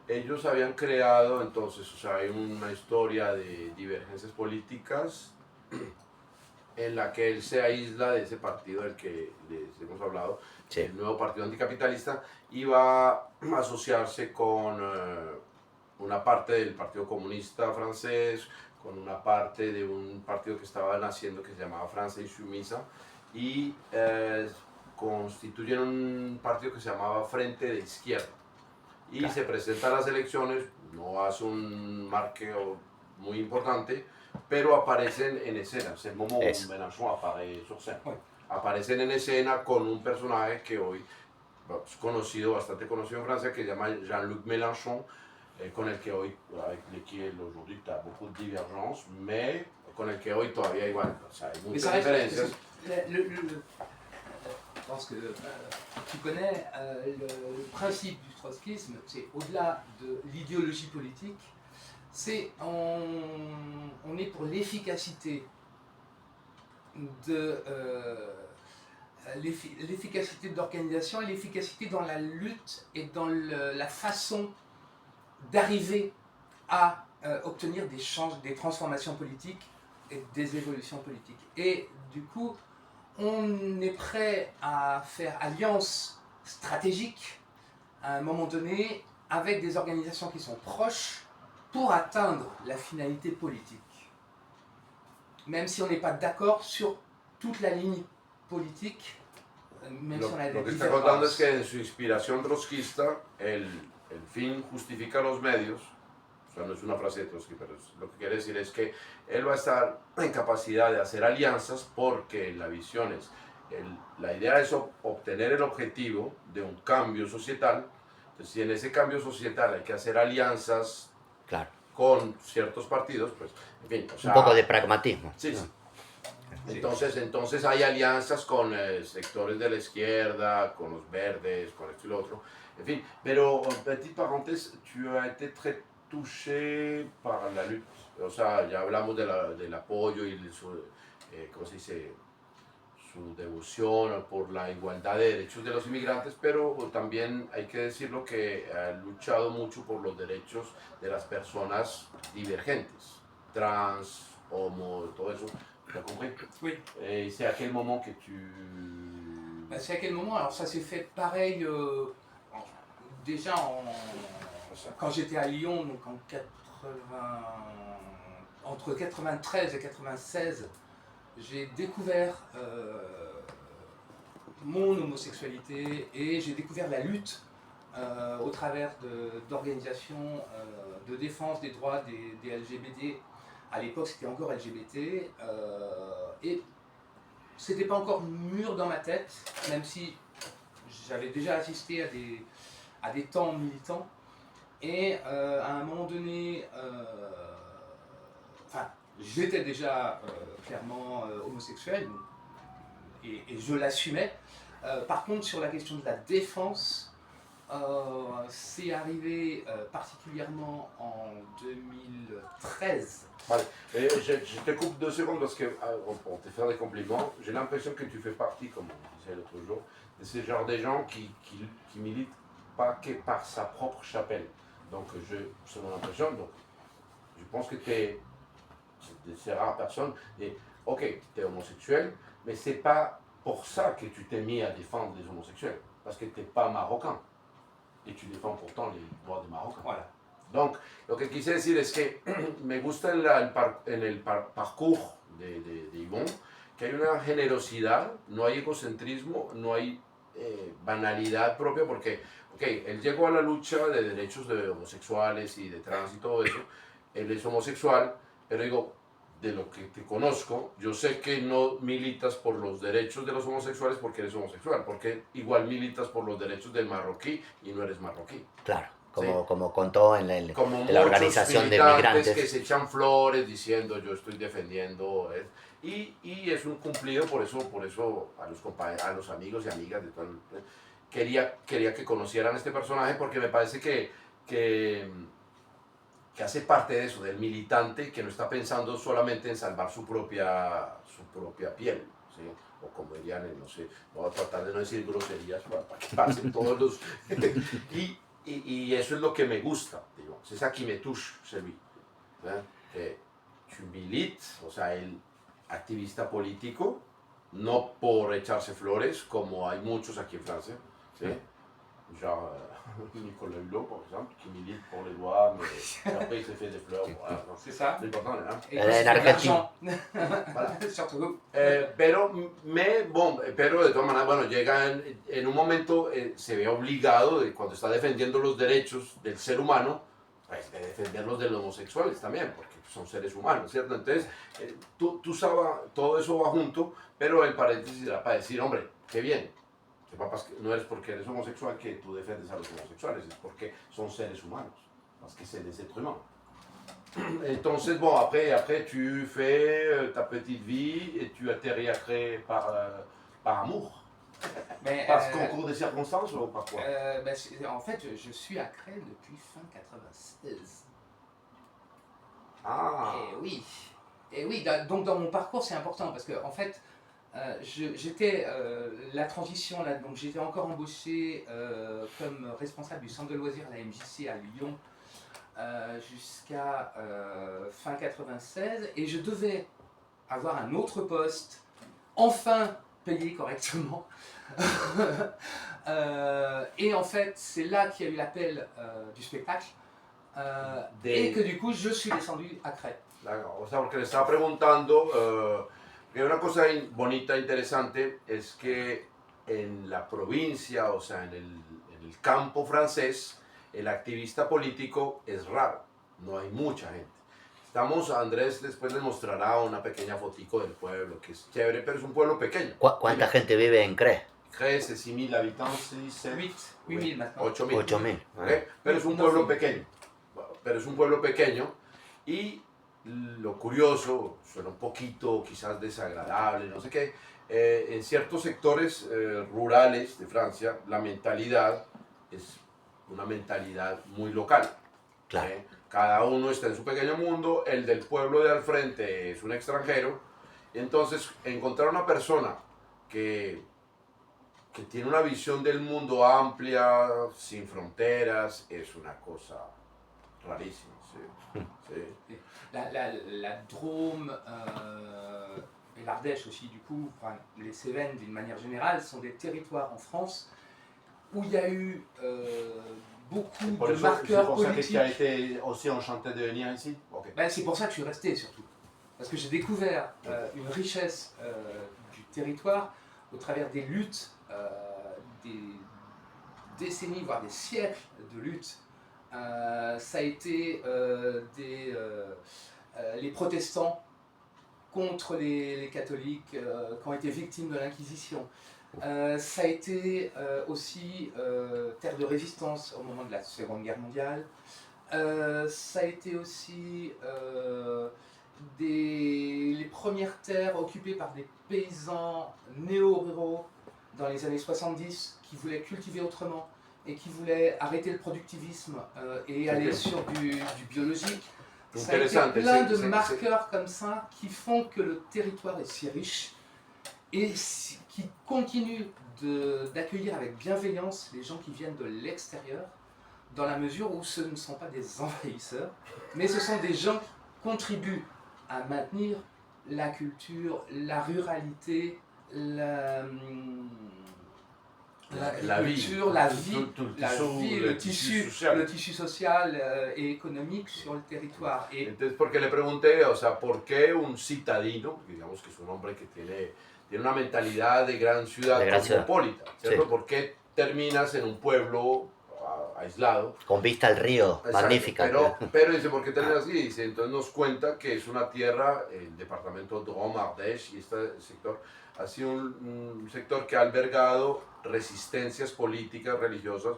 Ellos habían creado entonces, o sea, hay una historia de divergencias políticas en la que él se aísla de ese partido del que les hemos hablado, Sí. el nuevo partido anticapitalista, y va a asociarse con una parte del Partido Comunista francés, con una parte de un partido que estaba naciendo que se llamaba Francia Insoumise, y constituyen un partido que se llamaba Frente de Izquierda. Y Claro. se presenta a las elecciones, no hace un marqueo muy importante, pero aparecen en escena. Es el momento Eso. où Mélenchon apparaît sur scène. Ouais. Aparecen en escena con un personaje que hoy es conocido, bastante conocido en Francia, que se llama Jean-Luc Mélenchon, con el que hoy, avec lequel aujourd'hui tu as beaucoup de divergences, mais con el que hoy todavía igual, o sea, hay Mais muchas ça reste, diferencias. je pense que tu connais le principe du trotskisme, c'est au-delà de l'idéologie politique, c'est on est pour l'efficacité de l'efficacité de l'organisation et l'efficacité dans la lutte et dans la façon d'arriver à obtenir des transformations politiques et des évolutions politiques. Et du coup, on est prêt à faire alliance stratégique à un moment donné avec des organisations qui sont proches pour atteindre la finalité politique. Même si on n'est pas d'accord sur toute la ligne politique, même si on a Lo des que está contando es divergences. que en su inspiración trotskista, el fin justifica los medios. O sea, no es una frase de Trotsky, pero lo que quiere decir es que él va a estar en capacidad de hacer alianzas porque la visión es, la idea es obtener el objetivo de un cambio societal. Entonces, si en ese cambio societal hay que hacer alianzas Claro. con ciertos partidos, pues, en fin, o sea, Un poco de pragmatismo. sí, ¿no? sí. Entonces hay alianzas con sectores de la izquierda, con los verdes, con esto y lo otro. En fin, pero, petite parenthèse, tu as été très touché par la lutte. O sea, ya hablamos del apoyo y ¿cómo se dice? Su devoción por la igualdad de derechos de los inmigrantes, pero también hay que decirlo que ha luchado mucho por los derechos de las personas divergentes, trans, homo, todo eso. Tu as compris? Oui. Et c'est à quel moment que tu... Bah, c'est à quel moment? Alors ça s'est fait pareil déjà quand j'étais à Lyon, donc entre 93 et 96, j'ai découvert mon homosexualité et j'ai découvert la lutte au travers d'organisations de défense des droits des LGBT. À l'époque, c'était encore LGBT et c'était pas encore mûr dans ma tête, même si j'avais déjà assisté à des temps militants. Et à un moment donné, j'étais déjà clairement homosexuel et je l'assumais. Par contre, sur la question de la défense, c'est arrivé particulièrement en 2013. Vale, je te coupe 2 secondes parce que, pour te faire des compliments, j'ai l'impression que tu fais partie, comme on disait l'autre jour, de ce genre de gens qui militent pas que par sa propre chapelle. Donc, c'est mon impression. Donc, je pense que tu es de ces rares personnes. Et, ok, tu es homosexuel, mais c'est pas pour ça que tu t'es mis à défendre les homosexuels. Parce que tu n'es pas marocain. Et tu défends pourtant les droits des Marocains. Voilà. Donc, lo que quise decir es que me gusta en el parcours de Yvon que hay una generosidad, no hay egocentrismo, no hay banalidad propia, porque, ok, él llegó a la lucha de derechos de homosexuales y de trans y todo eso, él es homosexual, pero digo, de lo que te conozco, yo sé que no militas por los derechos de los homosexuales porque eres homosexual, porque igual militas por los derechos del marroquí y no eres marroquí. Claro, Sí. como contó en Como la organización de migrantes. que se echan flores diciendo yo estoy defendiendo y es un cumplido, por eso a los a los amigos y amigas de todo quería que conocieran a este personaje porque me parece que hace parte de eso, del militante que no está pensando solamente en salvar su propia piel, ¿sí? O como dirían, no sé, voy a tratar de no decir groserías para que pasen todos los... y eso es lo que me gusta, digo, c'est ça qui me touche, celui, ¿eh? Que tu milites, o sea, el activista político, no por echarse flores, como hay muchos aquí en Francia, ¿sí? Genre Nicolas Hulot, par exemple, qui milite pour les droits, mais après il s'est fait des fleurs. Voilà. C'est ça. C'est important, hein? Et En Argentina. Voilà. Surtout. Pero de todas maneras, bueno, llega en un momento, se ve obligado, cuando está defendiendo los derechos del ser humano, pues, de defender los de los homosexuales también, porque son seres humanos, ¿cierto? Entonces, tú sabes, todo eso va junto, pero el paréntesis era para decir, hombre, qué bien. No eres porque eres homosexual que tú defiendes a los homosexuales, es porque son seres humanos, parce que c'est des êtres humains. Entonces, bon, après tu fais ta petite vie et tu atterris après par amour. Mais, Par concours de circonstances ou par quoi? En fait, je suis à Cré depuis fin 96. Ah, Et oui, donc dans mon parcours c'est important parce que en fait j'étais la transition là, donc j'étais encore embauché comme responsable du centre de loisirs à la MJC à Lyon jusqu'à fin 96 et je devais avoir un autre poste, enfin payé correctement. Et en fait c'est là qu'il y a eu l'appel du spectacle et que du coup je suis descendu à Cré. d'accord. O sea, porque le estaba preguntando, que una cosa bonita, interesante, es que en la provincia, o sea, en el campo francés, el activista político es raro, no hay mucha gente. Andrés después les mostrará una pequeña fotico del pueblo, que es chévere, pero es un pueblo pequeño. ¿Cuánta gente vive en Cré? Cré, c'est 6 000 habitants, 8 000 maintenant. 8 000. 8.000. ¿Okay? Pero es un pueblo pequeño. Pero es un pueblo pequeño Y lo curioso, suena un poquito quizás desagradable, no sé qué, en ciertos sectores rurales de Francia la mentalidad es una mentalidad muy local. Claro. Cada uno está en su pequeño mundo, el del pueblo de al frente es un extranjero. Entonces, encontrar una persona que, que tiene una visión del mundo amplia, sin fronteras, es una cosa rarísima. Sí, sí. La Drôme et l'Ardèche aussi, du coup, enfin, les Cévennes d'une manière générale, sont des territoires en France où il y a eu beaucoup Por de eso, marqueurs c'est pour ça que politiques. tu as été aussi enchanté de venir ici. Ok. Ben, c'est pour ça que je suis resté surtout. Parce que j'ai découvert une richesse du territoire au travers des luttes, des décennies, voire des siècles de luttes. Ça a été les protestants contre les catholiques qui ont été victimes de l'Inquisition. Ça a été aussi terre de résistance au moment de la Seconde Guerre mondiale. Ça a été aussi les premières terres occupées par des paysans néo-ruraux dans les années 70 qui voulaient cultiver autrement et qui voulaient arrêter le productivisme et aller sur du biologique. Ça a été plein de marqueurs comme ça qui font que le territoire est si riche et qui continue d'accueillir avec bienveillance les gens qui viennent de l'extérieur, dans la mesure où ce ne sont pas des envahisseurs, mais ce sont des gens qui contribuent à maintenir la culture, la ruralité, la culture, la vie, le tissu social et économique sur le territoire. Entonces, porque le pregunté, o sea, ¿por qué un citadino, digamos que es un hombre que tiene una mentalidad de gran ciudad cosmopolita, ¿cierto? Sí. ¿Por qué terminas en un pueblo aislado? Con vista al río, exacto, magnífica. Pero dice, ¿por qué terminas así? Dice, entonces nos cuenta que es una tierra, el departamento de Drôme, Ardèche, y este sector ha sido un sector que ha albergado resistencias políticas, religiosas.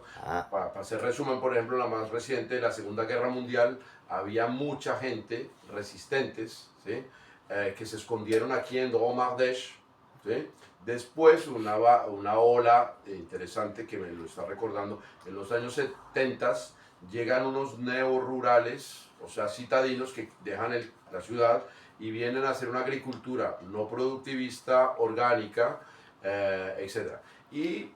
Para hacer resumen, por ejemplo, la más reciente, la Segunda Guerra Mundial, había mucha gente, resistentes, ¿sí? Que se escondieron aquí en Drôme, Ardèche, ¿sí? Después, una ola interesante que me lo está recordando, en los años 70 llegan unos neorurales, o sea, citadinos que dejan la ciudad y vienen a hacer una agricultura no productivista, orgánica, etc. Y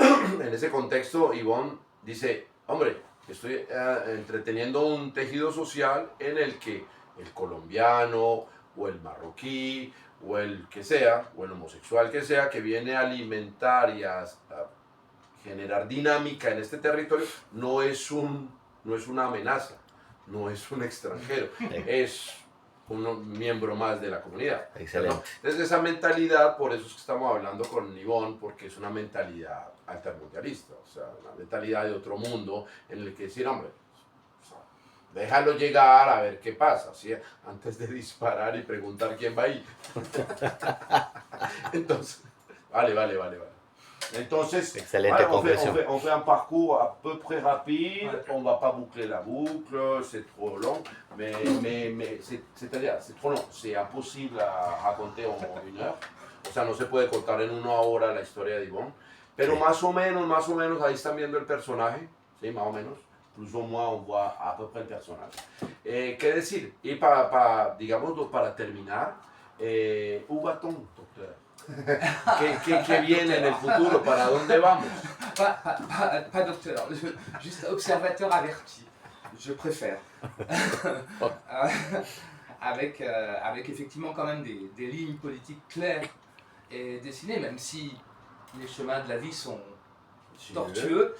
en ese contexto, Yvonne dice, hombre, estoy entreteniendo un tejido social en el que el colombiano o el marroquí o el que sea, o el homosexual que sea, que viene a alimentar y a generar dinámica en este territorio, no es una amenaza, no es un extranjero, es un miembro más de la comunidad. Excelente. Desde esa mentalidad, por eso es que estamos hablando con Yvonne, porque es una mentalidad altermundialista, o sea, una mentalidad de otro mundo en el que decir, hombre, déjalo llegar a ver qué pasa, ¿sí? Antes de disparar y preguntar quién va ahí. Entonces, vale. Entonces, Excelente conclusion. on fait un parcours à peu près rapide, Ouais. on va pas boucler la boucle, c'est trop long, mais c'est-à-dire, c'est trop long, c'est impossible à raconter en 1 heure, o sea, no se puede contar en 1 hora la historia de Yvonne, pero Sí. más o menos, ahí están viendo el personaje, ¿sí? Más o menos, plus ou moins, on voit à peu près el personaje. ¿Qué decir? Y digamos, para terminar, où va-t-on, doctor? ¿Qué viene en el futuro? ¿Para dónde vamos? Pas docteur, juste observateur averti, je préfère. avec effectivement quand même des lignes politiques claires et dessinées, même si les chemins de la vie sont tortueux.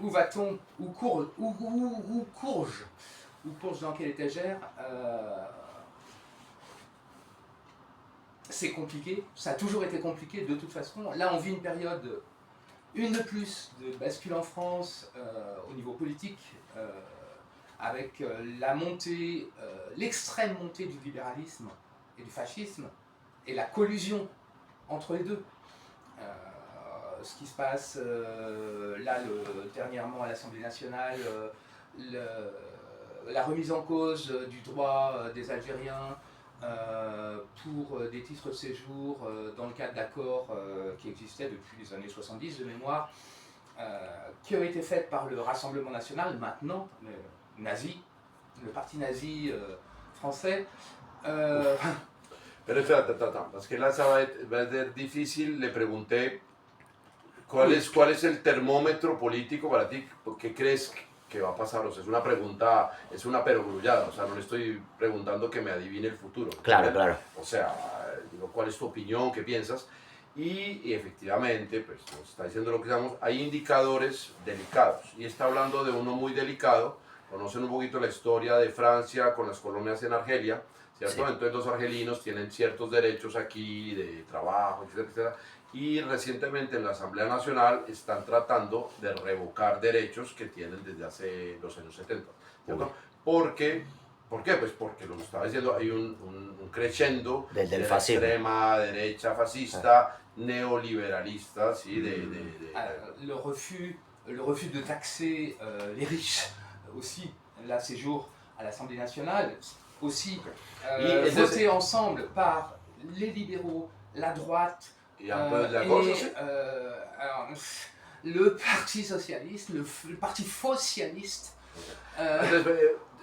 Où va-t-on? Où courge dans quelle étagère? C'est compliqué, ça a toujours été compliqué de toute façon. Là, on vit une période, une de plus, de bascule en France au niveau politique, avec la montée, l'extrême montée du libéralisme et du fascisme, et la collusion entre les deux. ce qui se passe là dernièrement à l'Assemblée nationale, la remise en cause du droit des Algériens pour des titres de séjour dans le cadre d'accords qui existaient depuis les années 70 de mémoire, qui ont été faites par le Rassemblement national, maintenant nazi, le parti nazi français. Pero espérate, parce que là, va a être difícil. Le pregunté cuál es el termómetro político para ti. ¿Qué crees que va a pasar? O sea, es una pregunta, es una perogrullada. O sea, no le estoy preguntando que me adivine el futuro. Claro, claro. O sea, digo, ¿cuál es tu opinión? ¿Qué piensas? Y efectivamente, pues nos está diciendo lo que sabemos, hay indicadores delicados. Y está hablando de uno muy delicado. Conocen un poquito la historia de Francia con las colonias en Argelia, ¿cierto? Sí. Entonces los argelinos tienen ciertos derechos aquí de trabajo, etcétera, etcétera. Y recientemente en la Asamblea Nacional están tratando de revocar derechos que tienen desde hace los años 70, ¿cierto? ¿Por qué? Pues porque, lo estaba diciendo, hay un crescendo del de la fascismo. extrema derecha fascista, neoliberalista, ¿sí? Le refus de taxer les riches aussi, là séjour à l'Assemblée nationale, aussi voté ensemble par les libéraux, la droite et le Parti socialiste, le Parti socialiste.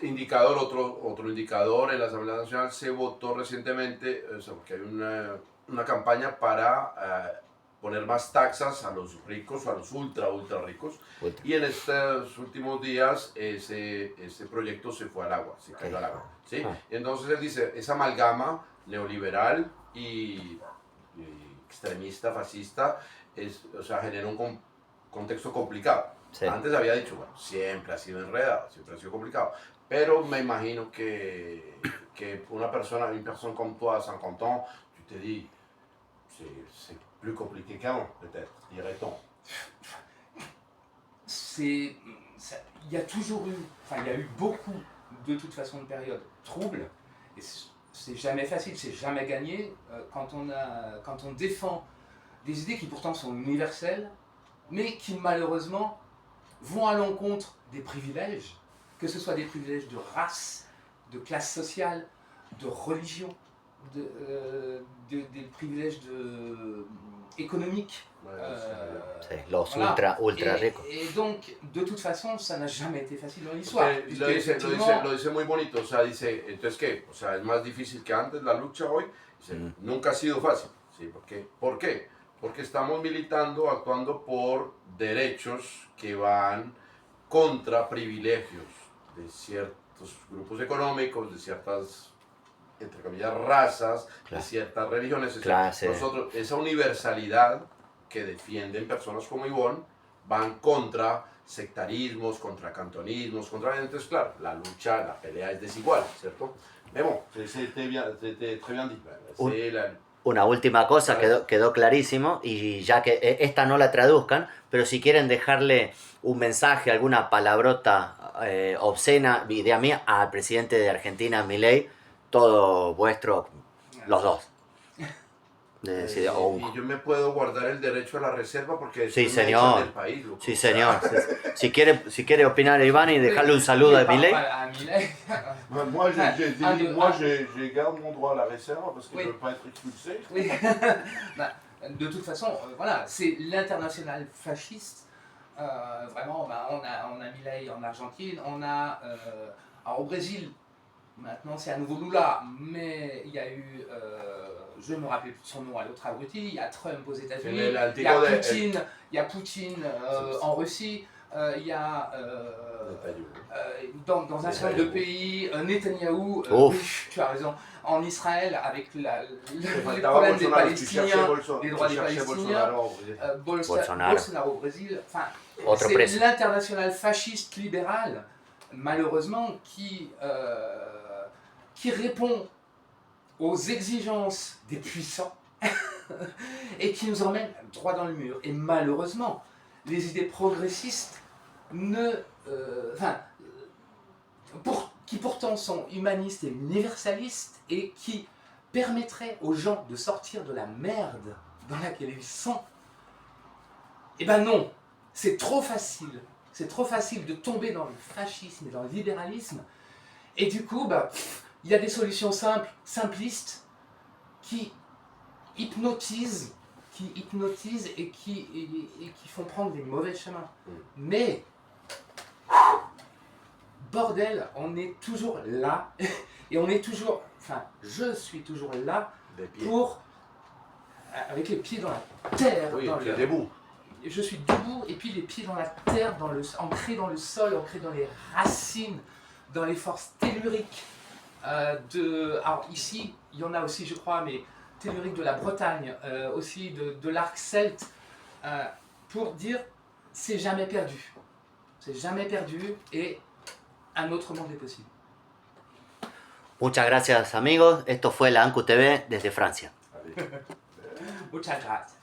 Indicador, otro indicador en la Asamblea Nacional se votó recientemente, o sea, porque hay una campaña para poner más taxas a los ricos o a los ultra ricos. Y en estos últimos días ese proyecto se fue al agua, se cayó al agua. ¿Sí? Entonces él dice, esa amalgama neoliberal y extremista, fascista, o sea, genera un contexto complicado. Sí. Antes había dicho, bueno, siempre ha sido enredado, siempre ha sido complicado. Pero me imagino que una persona comme toi à 50 ans, tu te dis, c'est plus compliqué qu'avant, peut-être, dirait-on. Il y a toujours eu, enfin il y a eu beaucoup de toute façon de périodes troubles, et c'est jamais facile, c'est jamais gagné quand on défend des idées qui pourtant sont universelles, mais qui malheureusement vont à l'encontre des privilèges, que ce soit des privilèges de race, de classe sociale, de religion, des privilèges économiques. Los voilà. ultra ricos. Et donc, de toute façon, ça n'a jamais été facile dans l'histoire. Lo dice muy bonito, o sea, dice, entonces ¿qué? O sea, es más difícil que antes la lucha hoy. Dice, nunca ha sido fácil. ¿Sí? ¿Por qué? Porque estamos militando, actuando por derechos que van contra privilegios de ciertos grupos económicos, de ciertas, entre comillas, razas, de ciertas religiones. Nosotros, esa universalidad que defienden personas como Ivonne, van contra sectarismos, contra cantonismos, entonces claro, la lucha, la pelea es desigual, ¿cierto? Vemos, très bien dit. Una última cosa, quedó clarísimo, y ya que esta no la traduzcan, pero si quieren dejarle un mensaje, alguna palabrota obscena, idea mía, al presidente de Argentina, Milei, todo vuestro, los dos. Y yo me puedo guardar el derecho a la reserva porque sí, señor. Del país, loco. Sí, señor. Si quiere opinar Iván y dejarle un saludo a Milei. Moi, je garde mon droit à la réserve parce que je ne veux pas être expulsé. Oui. De toute façon, voilà, c'est l'international fasciste. Vraiment, on a Milei en Argentine, on a alors au Brésil. Maintenant, c'est à nouveau Lula, mais il y a eu, je ne me rappelle plus de son nom, à l'autre abruti, il y a Trump aux États-Unis, il y a Poutine en Russie, il y a dans un certain nombre de pays, Netanyahou, oui, tu as raison, en Israël avec les problèmes des Palestiniens, les droits des Palestiniens, Bolsonaro au Brésil, enfin, c'est l'international fasciste libéral, malheureusement, qui répond aux exigences des puissants et qui nous emmène droit dans le mur. Et malheureusement, les idées progressistes qui pourtant sont humanistes et universalistes et qui permettraient aux gens de sortir de la merde dans laquelle ils sont, Eh ben non, c'est trop facile. C'est trop facile de tomber dans le fascisme et dans le libéralisme. Et du coup, il y a des solutions simples, simplistes, qui hypnotisent et qui font prendre des mauvais chemins. Mais, bordel, on est toujours là, et on est toujours, enfin, je suis toujours là pour, avec les pieds dans la terre, Oui, dans tu es le, debout. je suis debout et puis les pieds dans la terre, ancrés dans le sol, ancrés dans les racines, dans les forces telluriques alors ici, il y en a aussi, je crois, mais telluriques de la Bretagne, aussi de l'arc celte, pour dire c'est jamais perdu. C'est jamais perdu et un autre monde est possible. Muchas gracias amigos, esto fue la Ancu TV desde Francia. Muchas gracias.